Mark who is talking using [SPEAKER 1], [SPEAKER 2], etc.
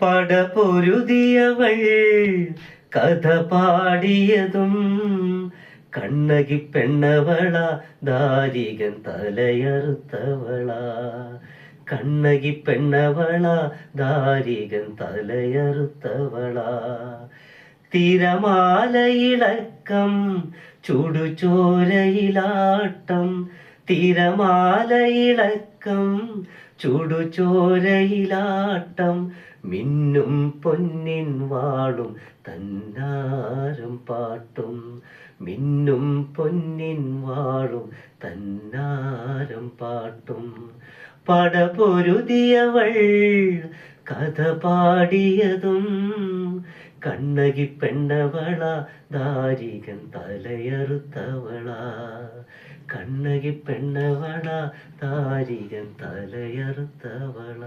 [SPEAKER 1] പടപൊരുതിയവൾ കഥ പാടിയതും കണ്ണകി പെണ്ണവള ദാരികൻ തലയറുത്തവള. കണ്ണകി പെണ്ണവള ദാരികൻ തലയറുത്തവള. തിരമാലയിളക്കം ചുടുചോരയിലാട്ടം. തിരമാലയിളക്കം ചുടുചോരയിലാട്ടം. മിന്നും പൊന്നിൻ വാളും തന്നാരം പാട്ടും. മിന്നും പൊന്നിൻ വാളും തന്നാരം പാട്ടും. പടപൊരുതിയവൾ കഥ പാടിയതും കണ്ണകി പെണ്ണവള ദാരികൻ തലയറുത്തവള. കണ്ണകി പെണ്ണവള ദാരികൻ തലയറുത്തവള.